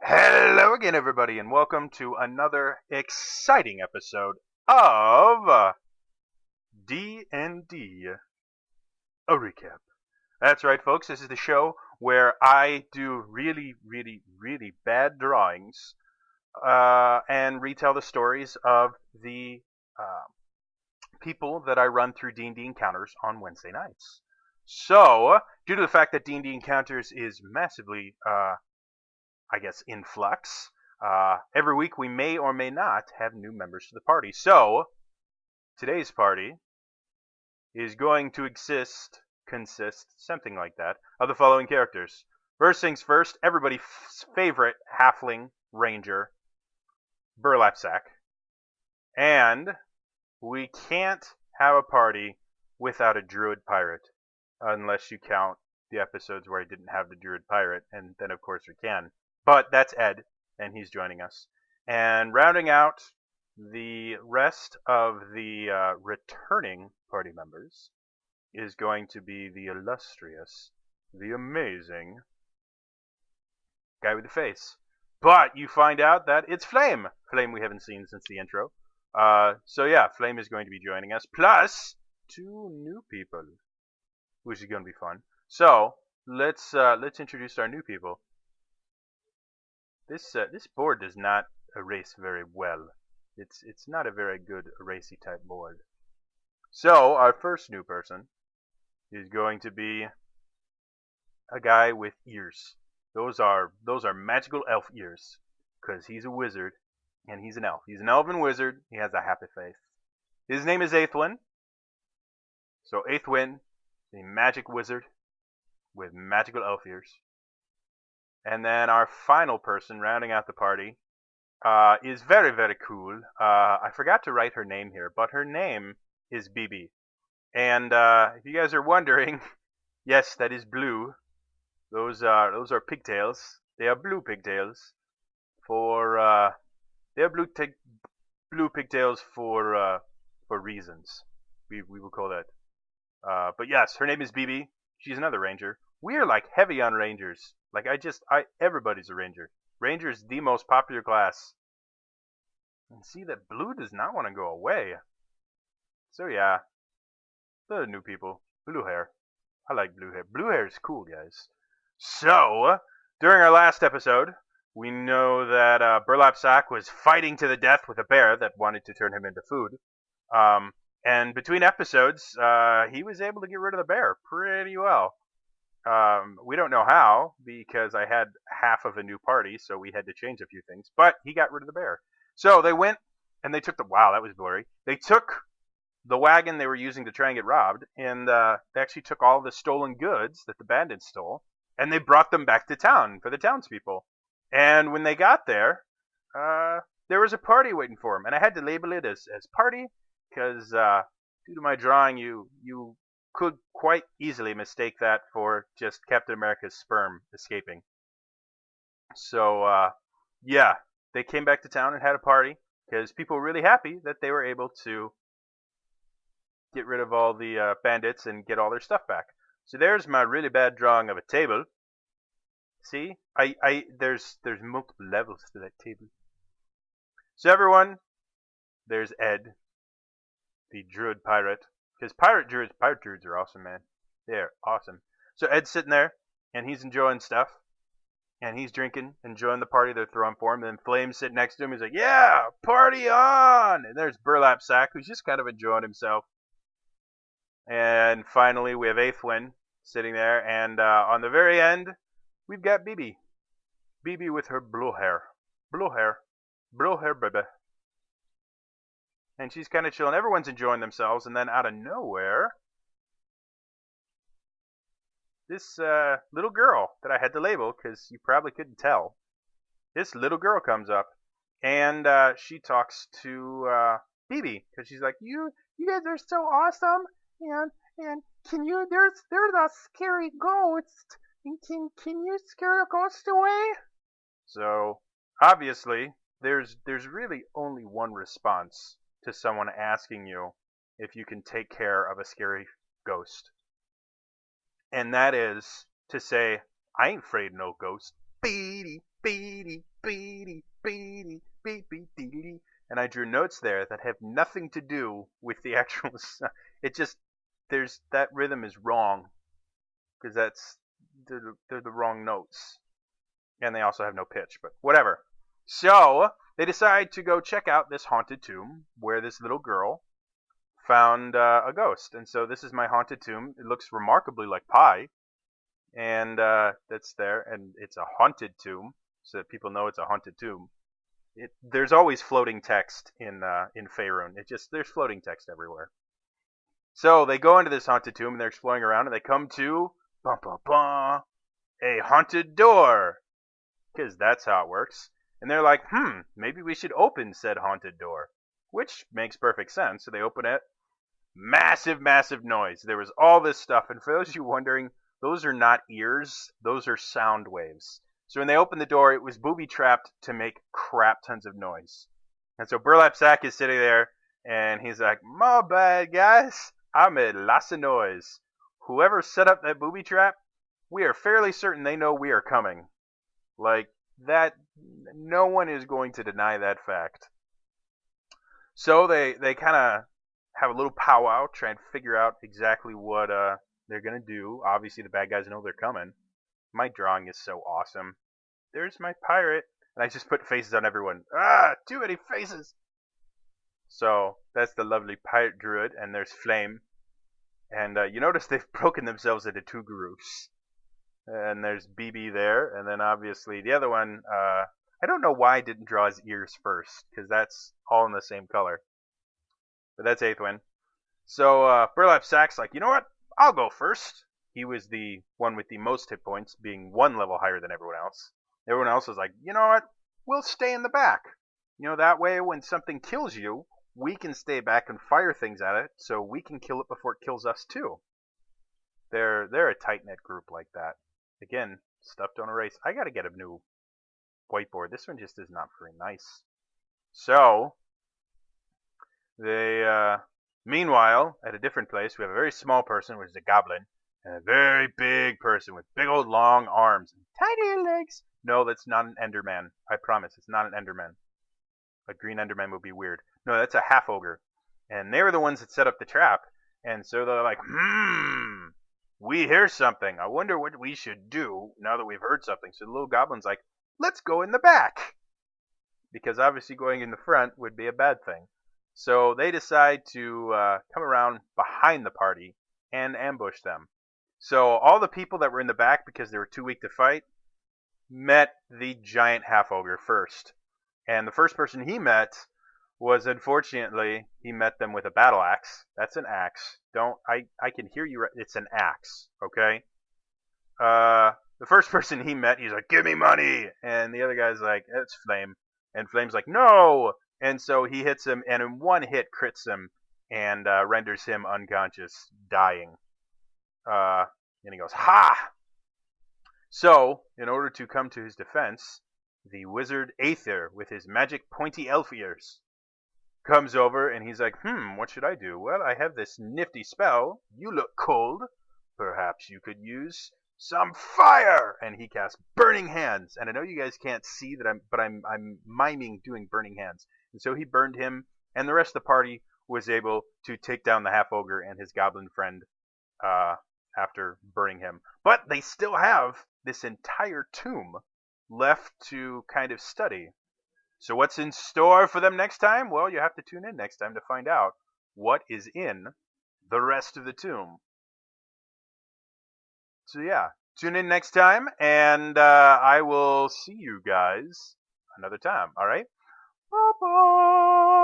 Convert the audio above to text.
Hello again, everybody, and welcome to another exciting episode of D&D, a recap. That's right, folks. This is the show where I do really, really, really bad drawings and retell the stories of the uh, people that I run through D&D Encounters on Wednesday nights. So, due to the fact that D&D Encounters is massively in flux. Every week we may or may not have new members to the party. So, today's party is going to consist, something like that, of the following characters. First things first, everybody's favorite halfling ranger, Burlap Sack. And we can't have a party without a druid pirate, unless you count the episodes where I didn't have the druid pirate, and then of course we can. But that's Ed, and he's joining us. And rounding out the rest of the returning party members is going to be the illustrious, the amazing guy with the face. But you find out that it's Flame. Flame we haven't seen since the intro. So yeah, Flame is going to be joining us, plus two new people, which is going to be fun. So let's introduce our new people. This board does not erase very well. It's not a very good erasey type board. So our first new person is going to be a guy with ears. Those are magical elf ears, because he's a wizard and he's an elf. He's an elven wizard. He has a happy face. His name is Aethwin. So Aethwin, a magic wizard with magical elf ears. And then our final person rounding out the party is very, very cool. I forgot to write her name here, but her name is BB. And if you guys are wondering, yes, that is blue. Those are pigtails. They are blue pigtails blue pigtails for reasons. We will call that. But yes, her name is BB. She's another ranger. We're like heavy on rangers. Like everybody's a ranger. Ranger is the most popular class. And see that blue does not want to go away. So yeah, the new people, blue hair. I like blue hair. Blue hair is cool, guys. So during our last episode, we know that Burlap Sack was fighting to the death with a bear that wanted to turn him into food. And between episodes, he was able to get rid of the bear pretty well. We don't know how, because I had half of a new party, so we had to change a few things. But he got rid of the bear. So they went and they took wow, that was blurry. They took the wagon they were using to try and get robbed, and they actually took all the stolen goods that the bandits stole, and they brought them back to town for the townspeople. And when they got there was a party waiting for them, and I had to label it as party, because due to my drawing, you could quite easily mistake that for just Captain America's sperm escaping. So, yeah, they came back to town and had a party, because people were really happy that they were able to get rid of all the bandits and get all their stuff back. So there's my really bad drawing of a table. See? There's multiple levels to that table. So everyone, there's Ed, the druid pirate. Because pirate druids are awesome, man. They're awesome. So Ed's sitting there, and he's enjoying stuff. And he's drinking, enjoying the party they're throwing for him. And then Flame's sitting next to him. He's like, yeah, party on! And there's Burlap Sack, who's just kind of enjoying himself. And finally, we have Aethwin sitting there. And on the very end, we've got BB. BB with her blue hair. Blue hair. Blue hair, baby. And she's kind of chilling. Everyone's enjoying themselves. And then out of nowhere, this little girl that I had to label, because you probably couldn't tell, this little girl comes up. And she talks to BB. Because she's like, you guys are so awesome. And can you, there's a scary ghost. Can you scare a ghost away? So, obviously, there's really only one response to someone asking you if you can take care of a scary ghost. And that is to say, I ain't afraid of no ghost. beady, beady, beady, beady, beady, beady. And I drew notes there that have nothing to do with the actual song. It just, there's, that rhythm is wrong. Because they're the wrong notes. And they also have no pitch, but whatever. So, they decide to go check out this haunted tomb where this little girl found a ghost. And so this is my haunted tomb. It looks remarkably like pie. And that's there. And it's a haunted tomb, so that people know it's a haunted tomb. There's always floating text in Faerun. There's floating text everywhere. So they go into this haunted tomb and they're exploring around and they come to a haunted door. Because that's how it works. And they're like, maybe we should open said haunted door. Which makes perfect sense. So they open it. Massive, massive noise. There was all this stuff. And for those of you wondering, those are not ears. Those are sound waves. So when they opened the door, it was booby-trapped to make crap tons of noise. And so Burlap Sack is sitting there, and he's like, my bad, guys. I made lots of noise. Whoever set up that booby-trap, we are fairly certain they know we are coming. Like, that, no one is going to deny that fact. So they kind of have a little powwow, try and figure out exactly what they're going to do. Obviously, the bad guys know they're coming. My drawing is so awesome. There's my pirate. And I just put faces on everyone. Too many faces. So, that's the lovely pirate druid. And there's Flame. And you notice they've broken themselves into two groups. And there's BB there. And then obviously the other one, I don't know why I didn't draw his ears first. Because that's all in the same color. But that's Aethwin. So Burlap Sack's like, you know what? I'll go first. He was the one with the most hit points, being one level higher than everyone else. Everyone else was like, you know what? We'll stay in the back. You know, that way when something kills you, we can stay back and fire things at it, so we can kill it before it kills us too. They're a tight-knit group like that. Again, stuff don't erase. I gotta get a new whiteboard. This one just is not very nice. So, they, meanwhile, at a different place, we have a very small person, which is a goblin, and a very big person with big old long arms and tiny legs. No, that's not an Enderman. I promise, it's not an Enderman. A green Enderman would be weird. No, that's a half ogre. And they were the ones that set up the trap. And so they're like, we hear something. I wonder what we should do now that we've heard something. So the little goblin's like, let's go in the back. Because obviously going in the front would be a bad thing. So they decide to come around behind the party and ambush them. So all the people that were in the back, because they were too weak to fight, met the giant half-ogre first. And the first person he met was, unfortunately, he met them with a battle axe. That's an axe. I can hear you. It's an axe, okay? The first person he met, he's like, give me money! And the other guy's like, it's Flame. And Flame's like, no! And so he hits him, and in one hit crits him, and renders him unconscious, dying. And he goes, ha! So, in order to come to his defense, the wizard Aether, with his magic pointy elf ears, comes over, and he's like, what should I do? Well, I have this nifty spell. You look cold. Perhaps you could use some fire! And he casts Burning Hands. And I know you guys can't see that I'm miming doing Burning Hands. And so he burned him, and the rest of the party was able to take down the half-ogre and his goblin friend after burning him. But they still have this entire tomb left to kind of study. So what's in store for them next time? Well, you have to tune in next time to find out what is in the rest of the tomb. So yeah, tune in next time, and I will see you guys another time. All right? Bye-bye.